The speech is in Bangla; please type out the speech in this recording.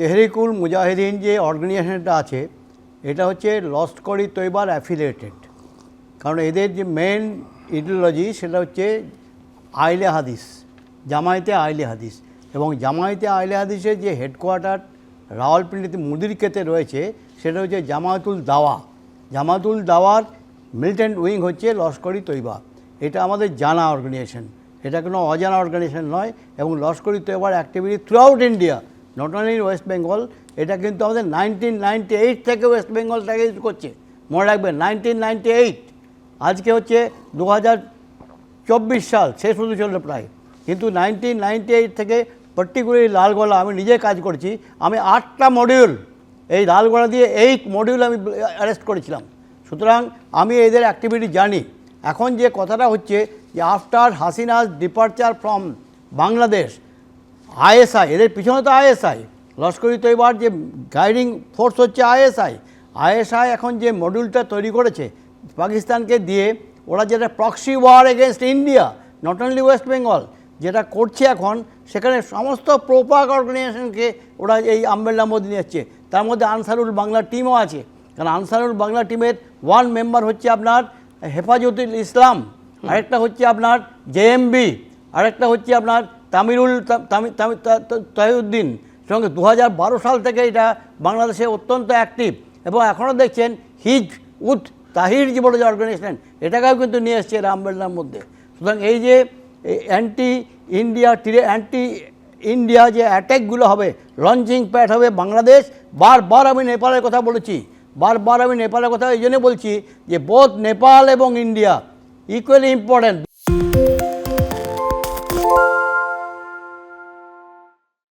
তেহরিকুল মুজাহিদিন যে অর্গানাইজেশনটা আছে এটা হচ্ছে লস্কর-ই তৈবার অ্যাফিলিয়েটেড, কারণ এদের যে মেন ইডিওলজি সেটা হচ্ছে আহলে হাদিস, জামায়াতে আহলে হাদিস। এবং জামায়াতে আহলে হাদিসের যে হেডকোয়ার্টার রাওয়ালপিন্ডিতে মুদিরকেতে রয়েছে সেটা হচ্ছে জামায়াতুল দাওয়া। জামায়াতুল দাওয়ার মিলিটেন্ট উইং হচ্ছে লস্কর-ই তৈবা। এটা আমাদের জানা অর্গানাইজেশন, এটা কোনো অজানা অর্গানাইজেশন নয়। এবং লস্কর-ই তৈবার activity throughout India, not only in West Bengal. এটা কিন্তু আমাদের 1998 থেকে ওয়েস্ট বেঙ্গলটাকে ইউজ করছে, মনে রাখবেন 1998। আজকে হচ্ছে 2024 সাল, শেষ হতে চলল প্রায়, কিন্তু 1998 থেকে পার্টিকুলারলি লালগোলা আমি নিজে কাজ করছি। আমি 8টা মডিউল এই লালগোলা দিয়ে 8 মডিউল আমি অ্যারেস্ট করেছিলাম। সুতরাং আমি এদের অ্যাক্টিভিটি জানি। এখন যে কথাটা হচ্ছে যে after Hasina's departure from Bangladesh, ISI, এদের পিছনে তো আইএসআই, লস্কর-ই তৈবার যে গাইডিং ফোর্স হচ্ছে আইএসআই। আইএসআই এখন যে মডিউলটা তৈরি করেছে পাকিস্তানকে দিয়ে, ওরা যেটা proxy war against India, not only West Bengal, যেটা করছে এখন, সেখানে সমস্ত প্রোপাক অর্গানাইজেশনকে ওরা এই আমবেল্লার মধ্যে নিয়ে যাচ্ছে। তার মধ্যে আনসারুল বাংলা টিমও আছে, কারণ আনসারুল বাংলা টিমের ওয়ান মেম্বার হচ্ছে আপনার হেফাজতুল ইসলাম, আরেকটা হচ্ছে আপনার জেএমবি, আরেকটা হচ্ছে আপনার তাহিউদ্দিন। সঙ্গে 2012 সাল থেকে এটা বাংলাদেশে অত্যন্ত অ্যাক্টিভ, এবং এখনও দেখছেন হিজ উদ তাহির যে বড় যে অর্গানাইজেশন, এটাকেও কিন্তু নিয়ে এসছে আমবেল্লার মধ্যে। সুতরাং এই যে অ্যান্টি ইন্ডিয়া যে অ্যাট্যাকগুলো হবে, লঞ্চিং প্যাড হবে বাংলাদেশ। বারবার আমি নেপালের কথা বলেছি, বারবার আমি নেপালের কথা এই জন্য বলছি যে বোথ নেপাল এবং ইন্ডিয়া ইকুয়ালি ইম্পর্ট্যান্ট।